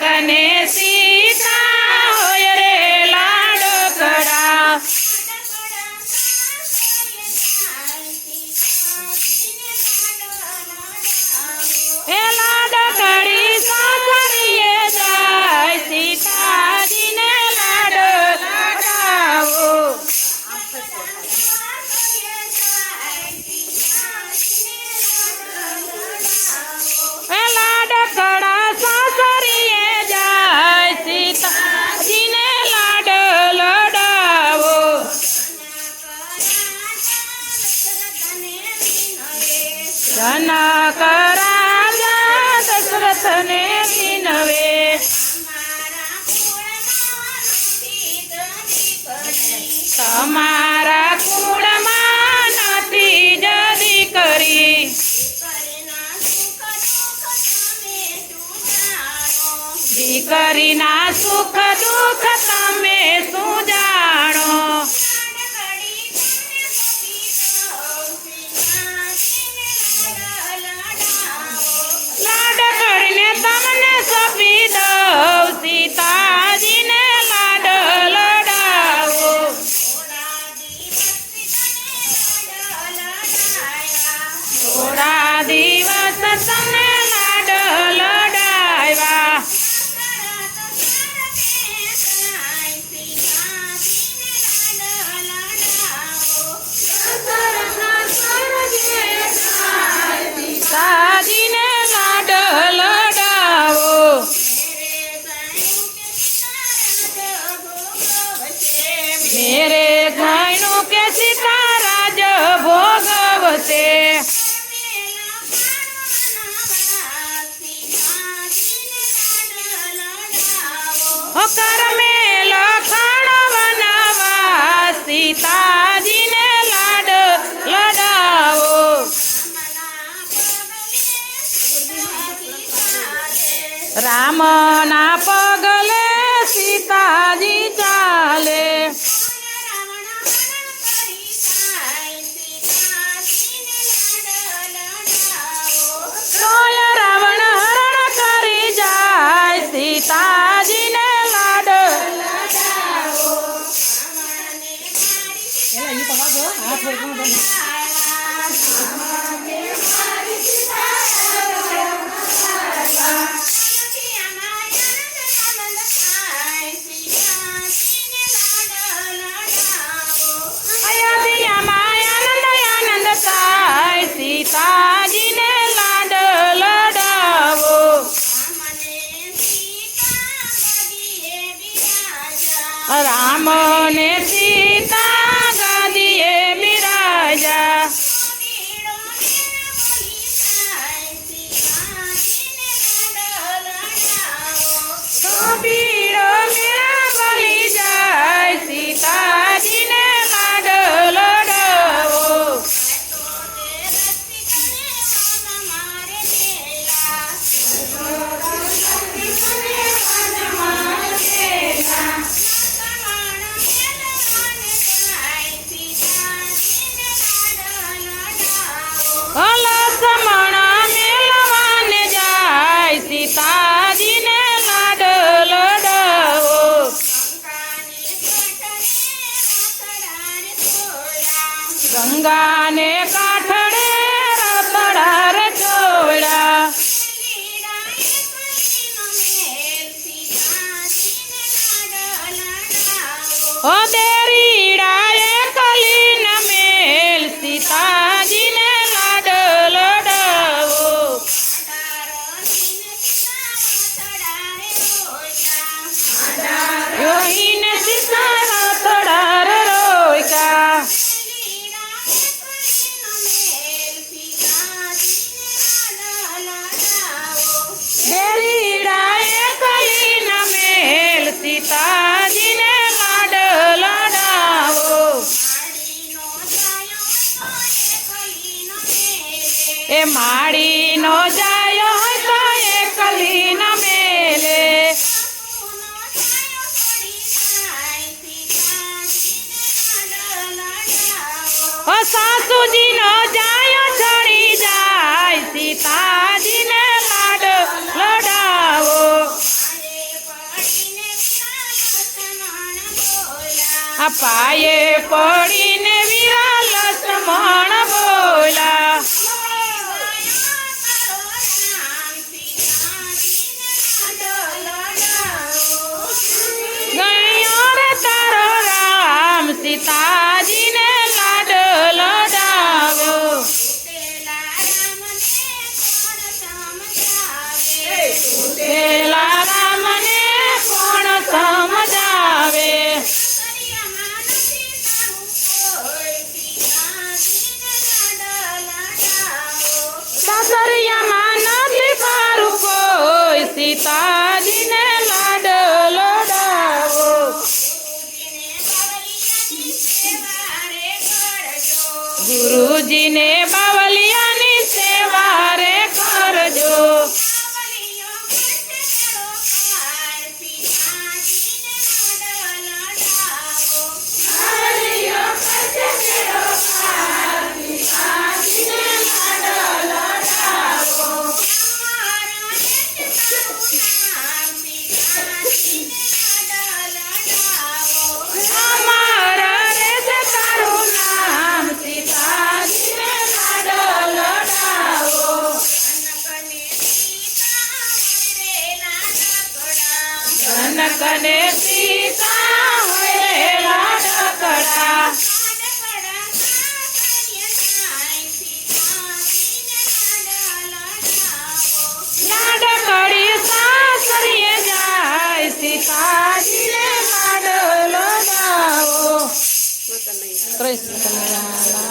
કને સીતા હોય રે લાડકડા એ લાડકડી સાસરીએ જાય સીતાજીને લાડ લડાવો એ લાડકડા સાસરીએ જાય સીતાજીને લાડ લડાવો જનક રાજા દશરથને વિનવે તમારા કુળમાં નથી જદી કરી દીકરીના સુખ દુઃખ તમે શું જાણો લાડ કરીને તમને સોંપી દઉં સીતાજીને લાડ લડાવો થોડા દિવસ તમને લાડ લડાવ્યા સીતાજીને લાડ લડાવો મેરે ઘાયનું કે સીતા રાજ ભોગવશે કરમે લખાણ બનાવા સીતાજીને લાડ લડાવો રામના પગલે સીતાજી ચાલે તોય રાવણ હરણ કરી જાય સીતાજીને લાડ લડાવો સીતાજીને લાડ લડાવો રામ ને સીતા ગાદીએ બિરાજા તો પીડો મેરા બલી જાય સીતાજીને લાડ લડાવો લક્ષ્મણ મેલવાને જાય સીતાજીને લાડ લડાવો ગંગાને કાંઠડે રતડા રે ચોળ્યા ઓ દેરીડા એ કલીન મેલ સીતાજીને લાડ લડાવો જોઈને સીતા રતડા રે રોક્યા દેરીડા એ કલીન મેલ સીતાજીને લાડ લડાવો એ માડીનો જાયો હોય તો એ કલીન મેલે ઓ સાસુજીનો જાયો છડી જાય સીતાજીને લાડ લડાવો આ પાયે પડીને વીરા લક્ષ્મણ બોલા ગણ્યો રે તારો રામ સીતાજીને લાડ લડાવ્યો પેલા રામને કોણ સમજાવે સાસરિયામાં નથી મારું કોઈ સીતાજીને લાડ લડાવો ગુરુજીને બાવલિયાની સેવા રે કરજો અમારા રે છે તારું નામ સીતાજીને લાડ લડાવો કનકને સીતા હોય રે લાડકડા લાડકડી સાસરીએ જાય સીતાજીને લાડ લડાવો કૃષ્ણ કનૈયા